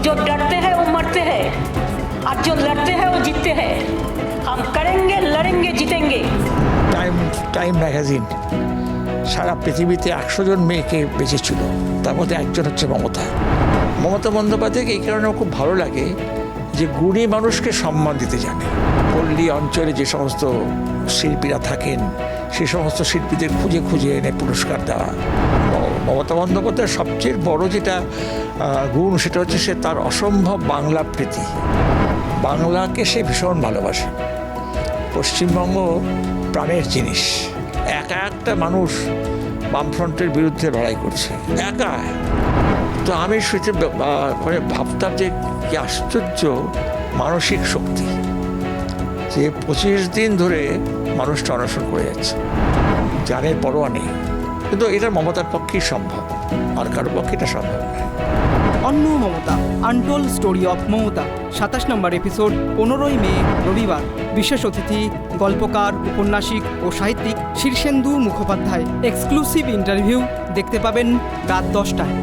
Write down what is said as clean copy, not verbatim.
जो डरते हैं वो मरते हैं और जो लड़ते हैं वो जीतते हैं। हम करेंगे, लड़ेंगे, जीतेंगे। টাইম ম্যাগাজিন সারা পৃথিবীতে 100 জন মেয়েকে বেঁচেছিল, তার মধ্যে একজন হচ্ছে মমতা বন্দ্যোপাধ্যায়কে। এই কারণে খুব ভালো লাগে যে গুণী মানুষকে সম্মান দিতে জানে। পল্লী অঞ্চলে যে সমস্ত শিল্পীরা থাকেন সেই সমস্ত শিল্পীদের খুঁজে খুঁজে এনে পুরস্কার দেওয়া। মমতা বন্দ্যোপাধ্যায়ের সবচেয়ে বড় যেটা গুণ সেটা হচ্ছে সে তার অসম্ভব বাংলা প্রীতি। বাংলাকে সে ভীষণ ভালোবাসে। পশ্চিমবঙ্গ প্রাণের জিনিস। একা একটা মানুষ বামফ্রন্টের বিরুদ্ধে লড়াই করছে, একা। তো আমি সেটা মানে ভাবতাম যে কি আশ্চর্য মানসিক শক্তি, যে 25 দিন ধরে মানুষটা অনশন করে যাচ্ছে, জানের পরোয়া নেই। কিন্তু এটা মমতার পক্ষেই সম্ভব, আর কারোর পক্ষে এটা সম্ভব নয়। অন্য Mamata, untold story of Mamata, 27 number episode 15ই মে রবিবার। বিশেষ অতিথি গল্পকার, উপন্যাসিক ও সাহিত্যিক শীর্ষেন্দু মুখোপাধ্যায়। এক্সক্লুসিভ ইন্টারভিউ দেখতে পাবেন রাত 10টায়।